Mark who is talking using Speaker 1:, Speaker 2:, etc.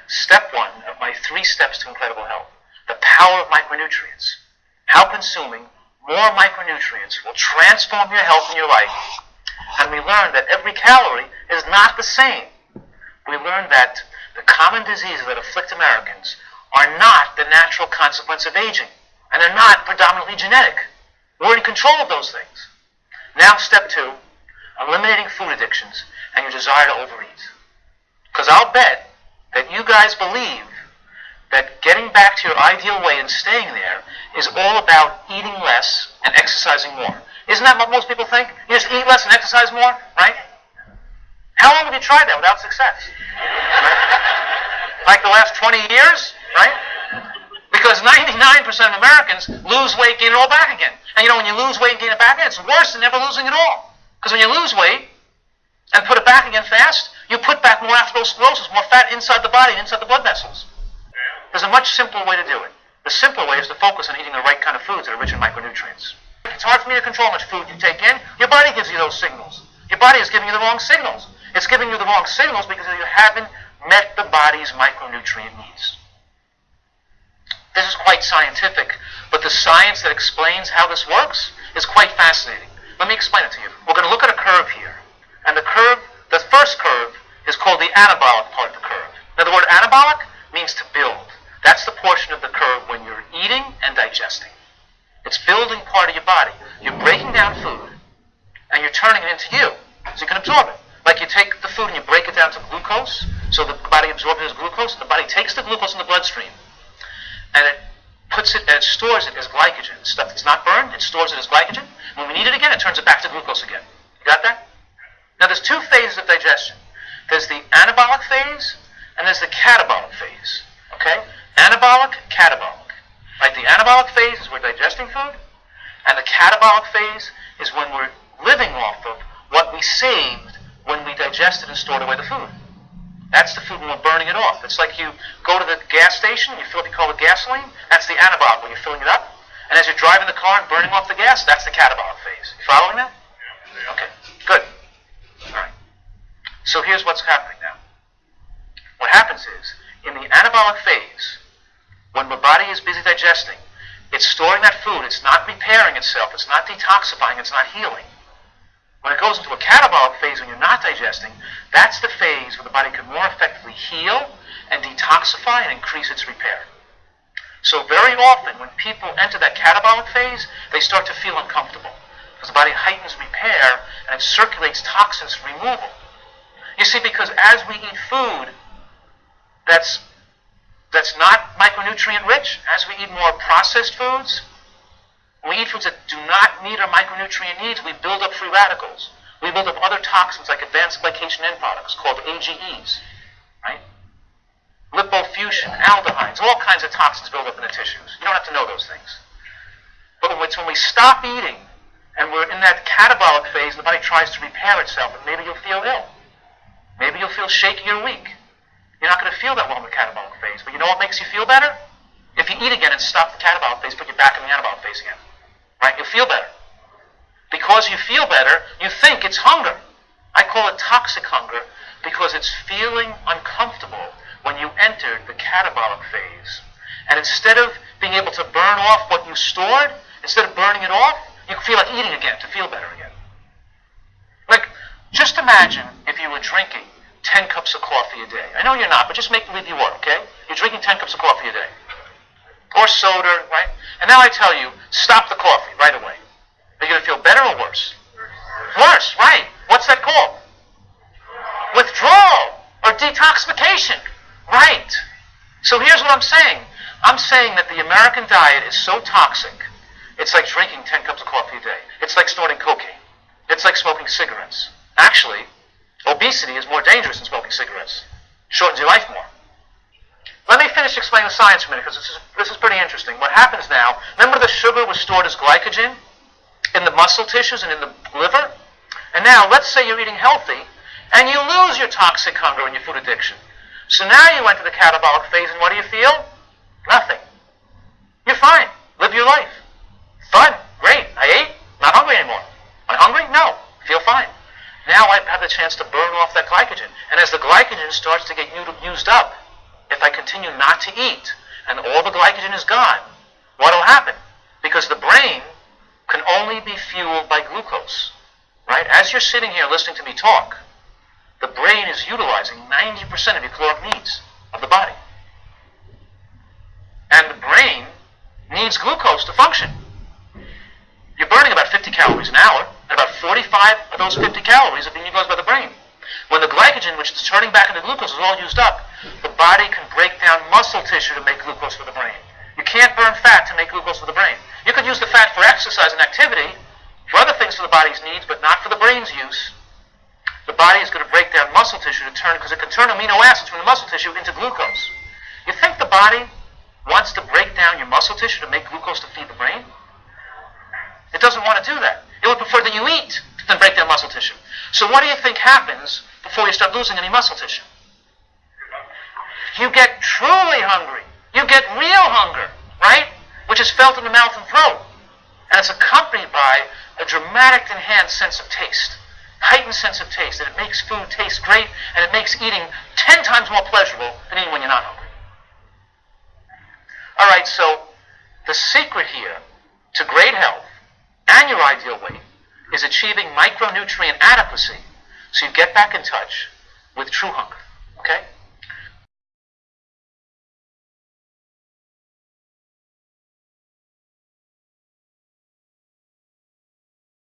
Speaker 1: step 1 of my 3 steps to incredible health. The power of micronutrients. How consuming more micronutrients will transform your health and your life. And we learned that every calorie is not the same. We learned that the common diseases that afflict Americans are not the natural consequence of aging. And they're not predominantly genetic. We're in control of those things. Now step 2, eliminating food addictions and your desire to overeat. Because I'll bet that you guys believe that getting back to your ideal weight and staying there is all about eating less and exercising more. Isn't that what most people think? You just eat less and exercise more, right? How long have you tried that without success? Like the last 20 years, right? Because 99% of Americans lose weight, gain it all back again. And you know, when you lose weight and gain it back again, it's worse than never losing it all. Because when you lose weight and put it back again fast, you put back more atherosclerosis, more fat inside the body and inside the blood vessels. There's a much simpler way to do it. The simpler way is to focus on eating the right kind of foods that are rich in micronutrients. It's hard for me to control how much food you take in. Your body gives you those signals. Your body is giving you the wrong signals. It's giving you the wrong signals because you haven't met the body's micronutrient needs. This is quite scientific, but the science that explains how this works is quite fascinating. Let me explain it to you. We're going to look at a curve here. And the first curve is called the anabolic part of the curve. Now, the word anabolic means to build. That's the portion of the curve when you're eating and digesting. It's building part of your body. You're breaking down food, and you're turning it into you, so you can absorb it. Like you take the food and you break it down to glucose, so the body absorbs it as glucose, and the body takes the glucose in the bloodstream, and it puts it, and it stores it as glycogen. Stuff that's not burned, it stores it as glycogen. When we need it again, it turns it back to glucose again. You got that? Now, there's 2 phases of digestion. There's the anabolic phase, and there's the catabolic phase. Okay? Anabolic, catabolic. Right? The anabolic phase is we're digesting food, and the catabolic phase is when we're living off of what we saved when we digested and stored away the food. That's the food when we're burning it off. It's like you go to the gas station, you fill up your car with gasoline, that's the anabolic when you're filling it up, and as you're driving the car and burning off the gas, that's the catabolic phase. You following that? Okay, good. All right. So here's what's happening now. What happens is, in the anabolic phase, when the body is busy digesting, it's storing that food, it's not repairing itself, it's not detoxifying, it's not healing. When it goes into a catabolic phase when you're not digesting, that's the phase where the body can more effectively heal and detoxify and increase its repair. So very often when people enter that catabolic phase, they start to feel uncomfortable because the body heightens repair and it circulates toxins removal. You see, because as we eat food that's not micronutrient rich, as we eat more processed foods, when we eat foods that do not meet our micronutrient needs, we build up free radicals. We build up other toxins like advanced glycation end products called AGEs, right? Lipofuscin, aldehydes, all kinds of toxins build up in the tissues. You don't have to know those things. But when we stop eating and we're in that catabolic phase and the body tries to repair itself, and maybe you'll feel ill. Maybe you'll feel shaky or weak. You're not going to feel that well in the catabolic phase. But you know what makes you feel better? If you eat again and stop the catabolic phase, put you back in the anabolic phase again. Right? You'll feel better. Because you feel better, you think it's hunger. I call it toxic hunger because it's feeling uncomfortable when you enter the catabolic phase. And instead of being able to burn off what you stored, instead of burning it off, you feel like eating again to feel better again. Like, just imagine if you were drinking 10 cups of coffee a day. I know you're not, but just make believe you were, okay? You're drinking 10 cups of coffee a day. Or soda, right? And now I tell you, stop the coffee right away. Are you going to feel better or worse? Worse, right. What's that called? Withdrawal or detoxification. Right. So here's what I'm saying. I'm saying that the American diet is so toxic, it's like drinking 10 cups of coffee a day. It's like snorting cocaine. It's like smoking cigarettes. Actually, obesity is more dangerous than smoking cigarettes. Shortens your life more. Let me finish explaining the science for a minute, because this is pretty interesting. What happens now, remember the sugar was stored as glycogen in the muscle tissues and in the liver? And now, let's say you're eating healthy, and you lose your toxic hunger and your food addiction. So now you enter the catabolic phase, and what do you feel? Nothing. You're fine. Live your life. Fun. Great. I ate. Not hungry anymore. Am I hungry? No. Feel fine. Now I have the chance to burn off that glycogen. And as the glycogen starts to get used up, if I continue not to eat and all the glycogen is gone, what will happen? Because the brain can only be fueled by glucose. Right? As you're sitting here listening to me talk, the brain is utilizing 90% of your caloric needs of the body. And the brain needs glucose to function. You're burning about 50 calories an hour, and about 45 of those 50 calories are being utilized by the brain. When the glycogen, which is turning back into glucose, is all used up, the body can break down muscle tissue to make glucose for the brain. You can't burn fat to make glucose for the brain. You could use the fat for exercise and activity, for other things for the body's needs, but not for the brain's use. The body is going to break down muscle tissue to turn, because it can turn amino acids from the muscle tissue into glucose. You think the body wants to break down your muscle tissue to make glucose to feed the brain? It doesn't want to do that. It would prefer that you eat than break down muscle tissue. So what do you think happens before you start losing any muscle tissue? You get truly hungry. You get real hunger, right? Which is felt in the mouth and throat. And it's accompanied by a dramatic enhanced sense of taste. Heightened sense of taste. That it makes food taste great, and it makes eating 10 times more pleasurable than eating when you're not hungry. All right, so the secret here to great health and your ideal weight is achieving micronutrient adequacy so you get back in touch with true hunger. Okay?